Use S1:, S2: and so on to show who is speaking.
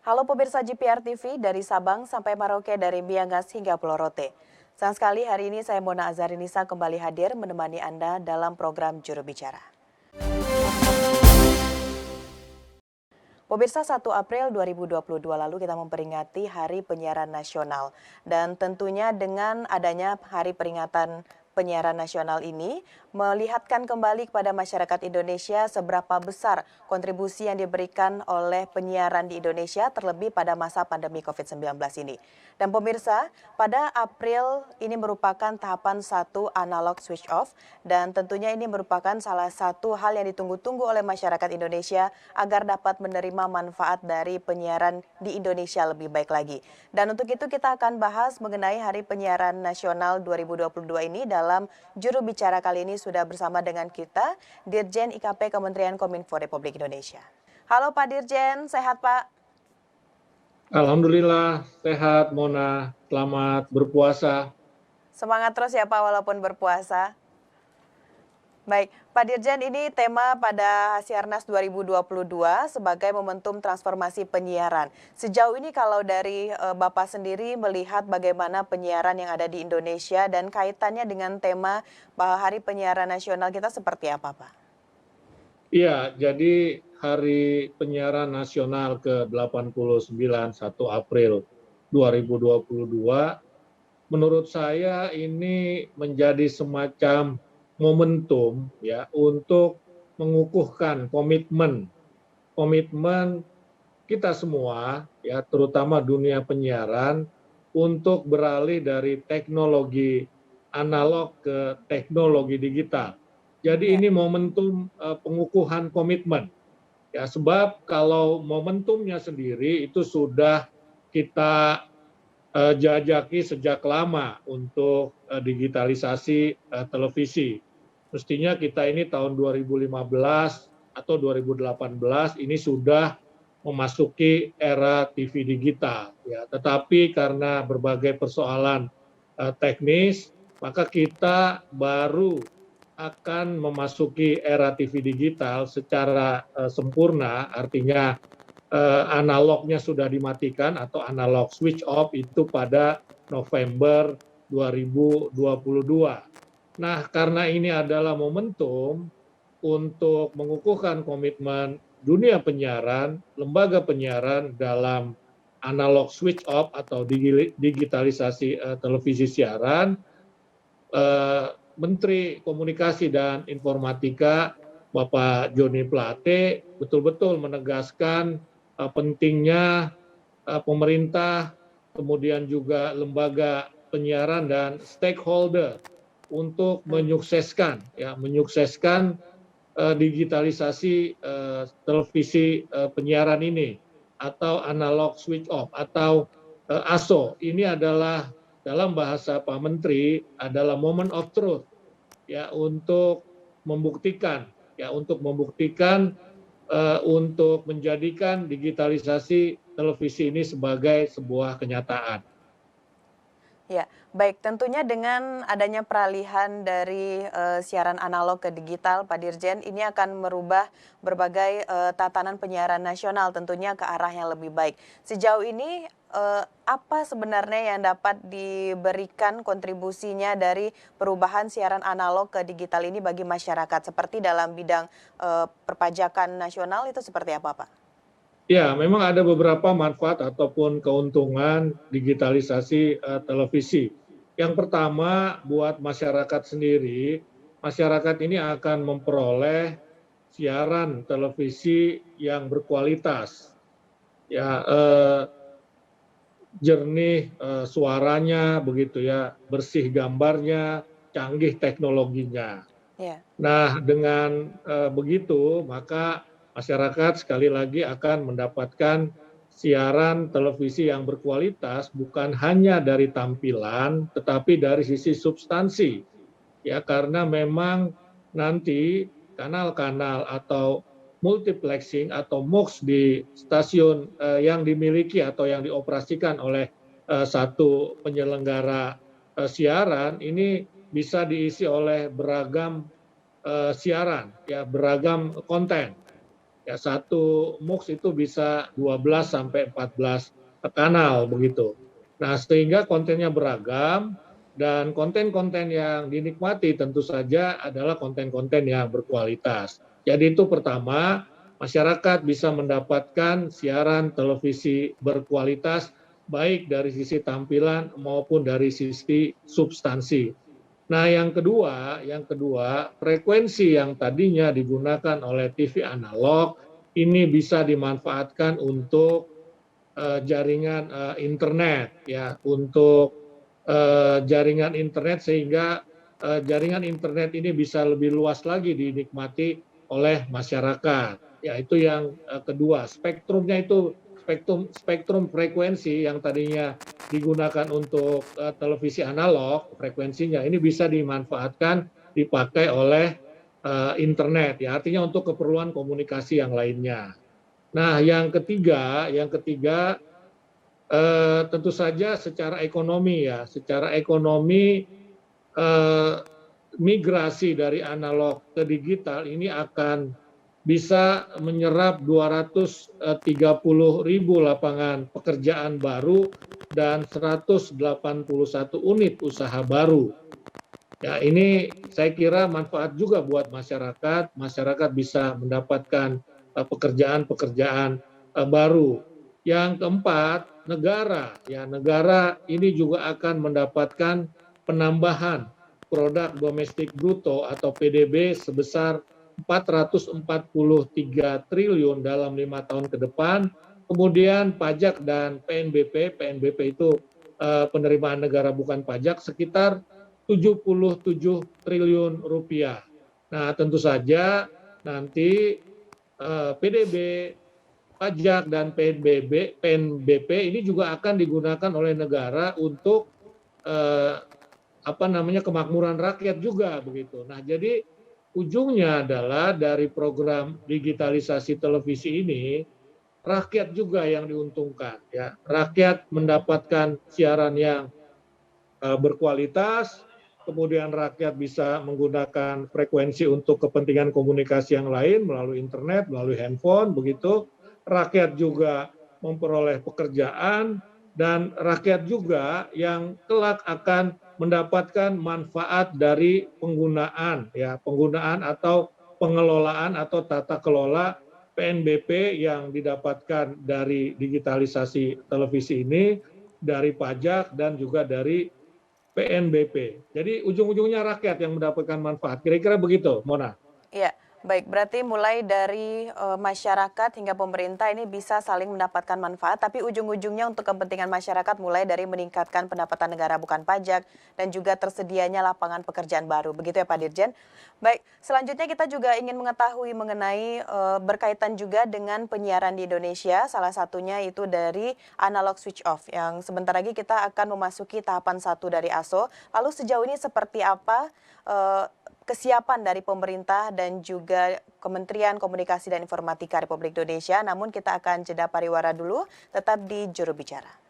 S1: Halo pemirsa GPR TV dari Sabang sampai Merauke, dari Miangas hingga Pulau Rote. Sayang sekali hari ini saya Mona Azarinisa kembali hadir menemani Anda dalam program Juru Bicara. Pemirsa, 1 April 2022 lalu kita memperingati Hari Penyiaran Nasional. Dan tentunya dengan adanya Hari Peringatan Penyiaran Nasional ini melihatkan kembali kepada masyarakat Indonesia seberapa besar kontribusi yang diberikan oleh penyiaran di Indonesia terlebih pada masa pandemi COVID-19 ini. Dan pemirsa, pada April ini merupakan tahapan 1 analog switch off dan tentunya ini merupakan salah satu hal yang ditunggu-tunggu oleh masyarakat Indonesia agar dapat menerima manfaat dari penyiaran di Indonesia lebih baik lagi. Dan untuk itu kita akan bahas mengenai Hari Penyiaran Nasional 2022 ini. Dalam Juru Bicara kali ini sudah bersama dengan kita Dirjen IKP Kementerian Kominfo Republik Indonesia. Halo Pak Dirjen, sehat Pak?
S2: Alhamdulillah sehat Mona, selamat berpuasa.
S1: Semangat terus ya Pak walaupun berpuasa. Baik, Pak Dirjen, ini tema pada Hasiarnas 2022 sebagai momentum transformasi penyiaran. Sejauh ini kalau dari Bapak sendiri melihat bagaimana penyiaran yang ada di Indonesia dan kaitannya dengan tema Hari Penyiaran Nasional kita seperti apa, Pak?
S2: Iya, jadi Hari Penyiaran Nasional ke-89 1 April 2022 menurut saya ini menjadi semacam momentum ya untuk mengukuhkan komitmen kita semua ya, terutama dunia penyiaran, untuk beralih dari teknologi analog ke teknologi digital. Jadi
S1: Ya.
S2: ini momentum pengukuhan komitmen ya, sebab kalau momentumnya sendiri itu sudah kita jajaki sejak lama untuk digitalisasi televisi. Mestinya kita ini tahun 2015 atau 2018 ini sudah memasuki era TV digital ya. Tetapi karena berbagai persoalan teknis, maka kita baru akan memasuki era TV digital secara sempurna, artinya analognya sudah dimatikan atau analog switch off itu pada November 2022. Nah, karena ini adalah momentum untuk mengukuhkan komitmen dunia penyiaran, lembaga penyiaran dalam analog switch off atau digitalisasi televisi siaran, Menteri Komunikasi dan Informatika Bapak Joni Plate betul-betul menegaskan pentingnya pemerintah, kemudian juga lembaga penyiaran dan stakeholder untuk menyukseskan digitalisasi televisi penyiaran ini atau analog switch off atau ASO. Ini adalah dalam bahasa Pak Menteri adalah moment of truth ya, untuk membuktikan untuk menjadikan digitalisasi televisi ini sebagai sebuah kenyataan.
S1: Ya, baik, tentunya dengan adanya peralihan dari siaran analog ke digital, Pak Dirjen, ini akan merubah berbagai tatanan penyiaran nasional tentunya ke arah yang lebih baik. Sejauh ini apa sebenarnya yang dapat diberikan kontribusinya dari perubahan siaran analog ke digital ini bagi masyarakat, seperti dalam bidang perpajakan nasional itu seperti apa, Pak?
S2: Ya, memang ada beberapa manfaat ataupun keuntungan digitalisasi televisi. Yang pertama, buat masyarakat sendiri, masyarakat ini akan memperoleh siaran televisi yang berkualitas, ya, jernih suaranya, begitu ya, bersih gambarnya, canggih teknologinya.
S1: Ya.
S2: Nah, dengan begitu, maka masyarakat sekali lagi akan mendapatkan siaran televisi yang berkualitas bukan hanya dari tampilan, tetapi dari sisi substansi. Ya, karena memang nanti kanal-kanal atau multiplexing atau MUX di stasiun yang dimiliki atau yang dioperasikan oleh satu penyelenggara siaran ini bisa diisi oleh beragam siaran, ya, beragam konten. Ya, satu MUX itu bisa 12 sampai 14 kanal begitu. Nah, sehingga kontennya beragam dan konten-konten yang dinikmati tentu saja adalah konten-konten yang berkualitas. Jadi itu pertama, masyarakat bisa mendapatkan siaran televisi berkualitas baik dari sisi tampilan maupun dari sisi substansi. Nah, yang kedua, frekuensi yang tadinya digunakan oleh TV analog ini bisa dimanfaatkan untuk jaringan internet, ya, untuk jaringan internet sehingga jaringan internet ini bisa lebih luas lagi dinikmati oleh masyarakat. Ya, itu yang kedua. Spektrumnya itu spektrum frekuensi yang tadinya digunakan untuk televisi analog, frekuensinya ini bisa dimanfaatkan dipakai oleh internet, ya, artinya untuk keperluan komunikasi yang lainnya. Nah, yang ketiga tentu saja secara ekonomi, ya, secara ekonomi eh, migrasi dari analog ke digital ini akan bisa menyerap 230.000 lapangan pekerjaan baru dan 181 unit usaha baru. Ya, ini saya kira manfaat juga buat masyarakat. Masyarakat bisa mendapatkan pekerjaan-pekerjaan baru. Yang keempat, negara. Ya, negara ini juga akan mendapatkan penambahan produk domestik bruto atau PDB sebesar 443 triliun dalam 5 tahun ke depan. Kemudian pajak dan PNBP itu penerimaan negara bukan pajak sekitar 77 triliun rupiah. Nah, tentu saja nanti PDB, pajak dan PNBP ini juga akan digunakan oleh negara untuk kemakmuran rakyat juga begitu. Nah, jadi ujungnya adalah dari program digitalisasi televisi ini rakyat juga yang diuntungkan, ya. Rakyat mendapatkan siaran yang berkualitas, kemudian rakyat bisa menggunakan frekuensi untuk kepentingan komunikasi yang lain melalui internet, melalui handphone, begitu. Rakyat juga memperoleh pekerjaan dan rakyat juga yang kelak akan mendapatkan manfaat dari penggunaan atau pengelolaan atau tata kelola PNBP yang didapatkan dari digitalisasi televisi ini, dari pajak dan juga dari PNBP. Jadi ujung-ujungnya rakyat yang mendapatkan manfaat. Kira-kira begitu, Mona.
S1: Iya, baik. Berarti mulai dari masyarakat hingga pemerintah ini bisa saling mendapatkan manfaat, tapi ujung-ujungnya untuk kepentingan masyarakat mulai dari meningkatkan pendapatan negara bukan pajak dan juga tersedianya lapangan pekerjaan baru. Begitu ya Pak Dirjen. Baik, selanjutnya kita juga ingin mengetahui mengenai berkaitan juga dengan penyiaran di Indonesia, salah satunya itu dari analog switch off yang sebentar lagi kita akan memasuki tahapan 1 dari ASO. Lalu sejauh ini seperti apa eh, kesiapan dari pemerintah dan juga Kementerian Komunikasi dan Informatika Republik Indonesia. Namun kita akan jeda pariwara dulu, tetap di Juru Bicara.